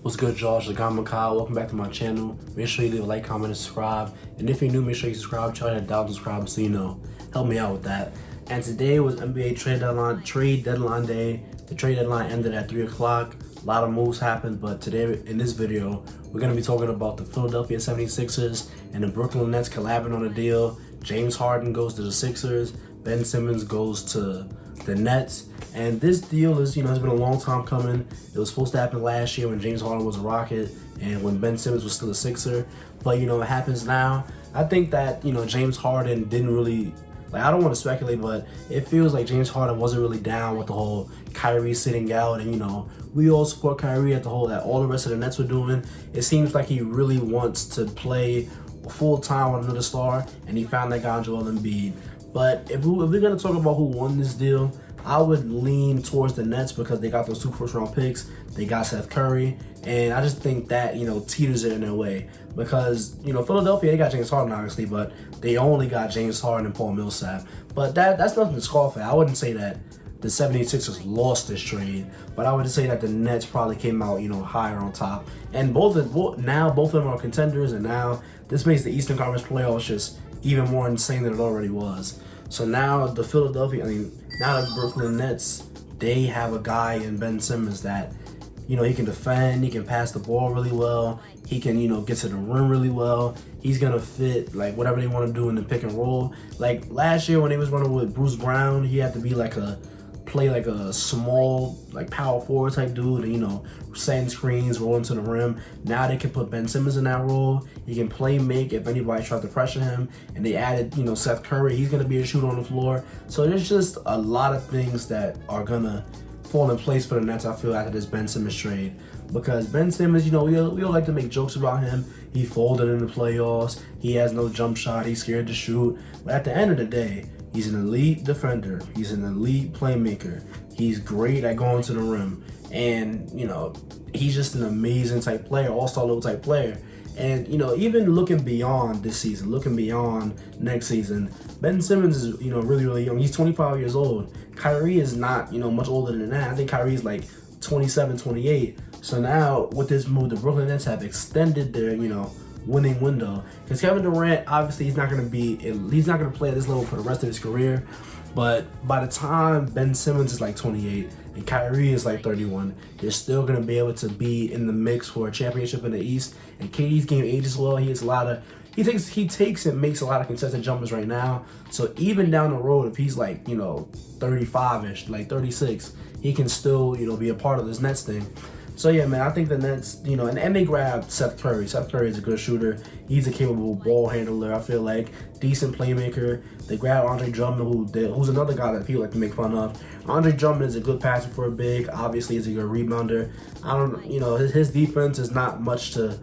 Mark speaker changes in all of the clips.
Speaker 1: What's good, y'all? It's Kyle. Welcome back to my channel. Make sure you leave a like, comment, and subscribe. And if you're new, make sure you subscribe. Try to down subscribe so you know. Help me out with that. And today was NBA trade deadline day. The trade deadline ended at 3 o'clock. A lot of moves happened, but today in this video, we're going to be talking about the Philadelphia 76ers and the Brooklyn Nets collabing on a deal. James Harden goes to the Sixers. Ben Simmons goes to the Nets. And this deal is, has been a long time coming. It was supposed to happen last year when James Harden was a Rocket and when Ben Simmons was still a Sixer. But, it happens now. I think that, James Harden didn't really, I don't want to speculate, but it feels like James Harden wasn't really down with the whole Kyrie sitting out. And, we all support Kyrie at that all the rest of the Nets were doing. It seems like he really wants to play full time with another star, and he found that guy in Joel Embiid. But if we're going to talk about who won this deal, I would lean towards the Nets because they got those 2 first-round picks. They got Seth Curry, and I just think that, teeters it in their way. Because, Philadelphia, they got James Harden, obviously, but they only got James Harden and Paul Millsap. But that's nothing to scoff at. I wouldn't say that the 76ers lost this trade, but I would say that the Nets probably came out, higher on top. And both of them are contenders, and now this makes the Eastern Conference playoffs just even more insane than it already was. So now the now the Brooklyn Nets, they have a guy in Ben Simmons that, he can defend, he can pass the ball really well, he can, get to the rim really well. He's gonna fit whatever they want to do in the pick and roll. Like last year when they was running with Bruce Brown, he had to be play like a small, power forward type dude, and setting screens, rolling to the rim. Now they can put Ben Simmons in that role. He can make if anybody tries to pressure him. And they added, Seth Curry. He's gonna be a shooter on the floor. So there's just a lot of things that are gonna fall in place for the Nets, I feel, after this Ben Simmons trade. Because Ben Simmons, we all like to make jokes about him. He folded in the playoffs. He has no jump shot. He's scared to shoot. But at the end of the day, he's an elite defender. He's an elite playmaker. He's great at going to the rim. And, he's just an amazing type player, all-star level type player. And, even looking beyond this season, looking beyond next season, Ben Simmons is, really, really young. He's 25 years old. Kyrie is not, much older than that. I think Kyrie's 27, 28. So now with this move, the Brooklyn Nets have extended their, winning window. Because Kevin Durant, obviously, he's not going to play at this level for the rest of his career. But by the time Ben Simmons is 28 and Kyrie is 31, they're still going to be able to be in the mix for a championship in the East. And KD's game ages well. He takes and makes a lot of contested jumpers right now. So even down the road, if he's 35-ish, 36, he can still, be a part of this Nets thing. So yeah, man, I think the Nets, and they grabbed Seth Curry. Seth Curry is a good shooter. He's a capable ball handler. I feel decent playmaker. They grabbed Andre Drummond, who's another guy that people like to make fun of. Andre Drummond is a good passer for a big. Obviously, he's a good rebounder. His defense is not much to,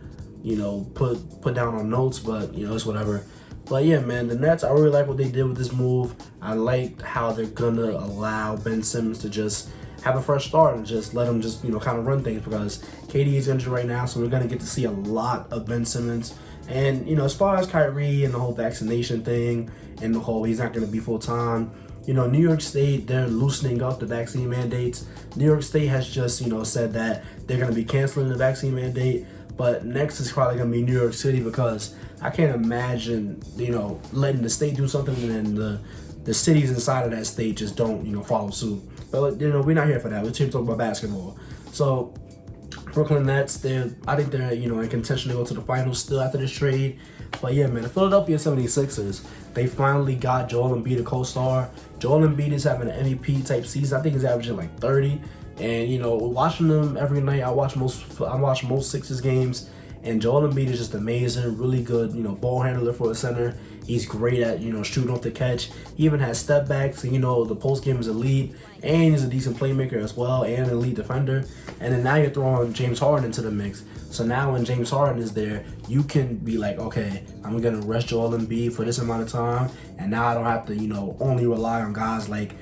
Speaker 1: put down on notes, but it's whatever. But yeah, man, the Nets, I really like what they did with this move. I like how they're gonna allow Ben Simmons to just have a fresh start and just let him kind of run things, because KD is injured right now, so we're going to get to see a lot of Ben Simmons. And, as far as Kyrie and the whole vaccination thing and the whole he's not going to be full-time, New York State, they're loosening up the vaccine mandates. New York State has just, said that they're going to be canceling the vaccine mandate, but next is probably going to be New York City, because I can't imagine, letting the state do something and then the cities inside of that state just don't, follow suit. But, we're not here for that. We're here to talk about basketball. So, Brooklyn Nets, I think they're, in contention to go to the finals still after this trade. But, yeah, man, the Philadelphia 76ers, they finally got Joel Embiid a co-star. Joel Embiid is having an MVP-type season. I think he's averaging 30. And, watching them every night, I watch most Sixers games. And Joel Embiid is just amazing, really good, ball handler for a center. He's great at, shooting off the catch. He even has step backs, and, the post game is elite. And he's a decent playmaker as well, and an elite defender. And then now you're throwing James Harden into the mix. So now when James Harden is there, you can be like, okay, I'm going to rest Joel Embiid for this amount of time. And now I don't have to, only rely on guys like,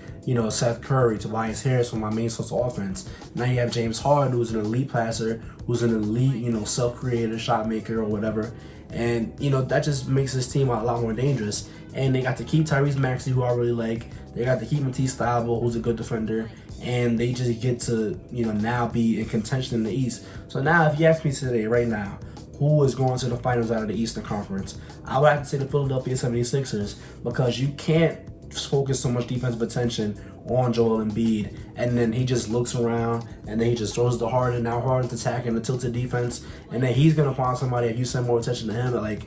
Speaker 1: Seth Curry, Tobias Harris for my main source of offense. Now you have James Harden, who's an elite passer, who's an elite, self-created shot maker or whatever. And, that just makes this team a lot more dangerous. And they got to keep Tyrese Maxey, who I really like. They got to keep Matisse Thybulle, who's a good defender. and they just get to, now be in contention in the East. So now, if you ask me today, right now, who is going to the finals out of the Eastern Conference, I would have to say the Philadelphia 76ers, because you can't focus so much defensive attention on Joel Embiid, and then he just looks around, and then he just throws the Harden. Now Harden's attacking the tilted defense, and then he's gonna find somebody if you send more attention to him. But like,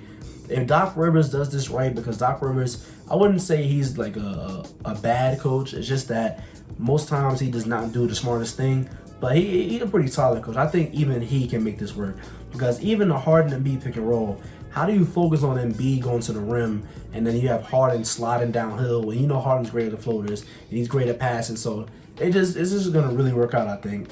Speaker 1: if Doc Rivers does this right, because Doc Rivers, I wouldn't say he's like a bad coach. It's just that most times he does not do the smartest thing. But he's a pretty solid coach. I think even he can make this work, because even the Harden and Embiid pick and roll, how do you focus on Embiid going to the rim, and then you have Harden sliding downhill when Harden's great at the floaters and he's great at passing? So it's just going to really work out, I think.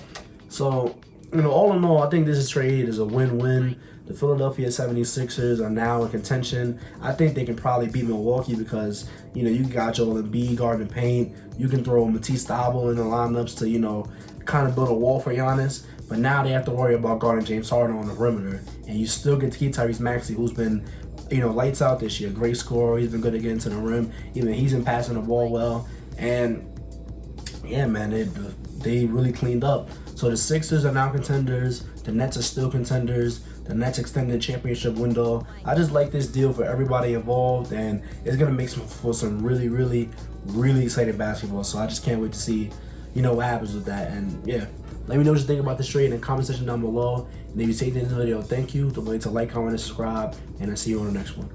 Speaker 1: So, all in all, I think this trade is a win-win. The Philadelphia 76ers are now in contention. I think they can probably beat Milwaukee because, you got Joel Embiid guarding the paint. You can throw Matisse Thybulle in the lineups to, kind of build a wall for Giannis. But now they have to worry about guarding James Harden on the perimeter. And you still get to keep Tyrese Maxey, who's been, lights out this year. Great scorer. He's been good at getting to the rim. Even he's been passing the ball well. And, yeah, man, they really cleaned up. So the Sixers are now contenders. The Nets are still contenders. The Nets extended the championship window. I just like this deal for everybody involved, and it's going to make for some really, really, really exciting basketball. So I just can't wait to see, what happens with that. And, yeah. Let me know what you think about this trade in the comment section down below. And if you take this video, thank you. Don't forget to like, comment, and subscribe. And I'll see you on the next one.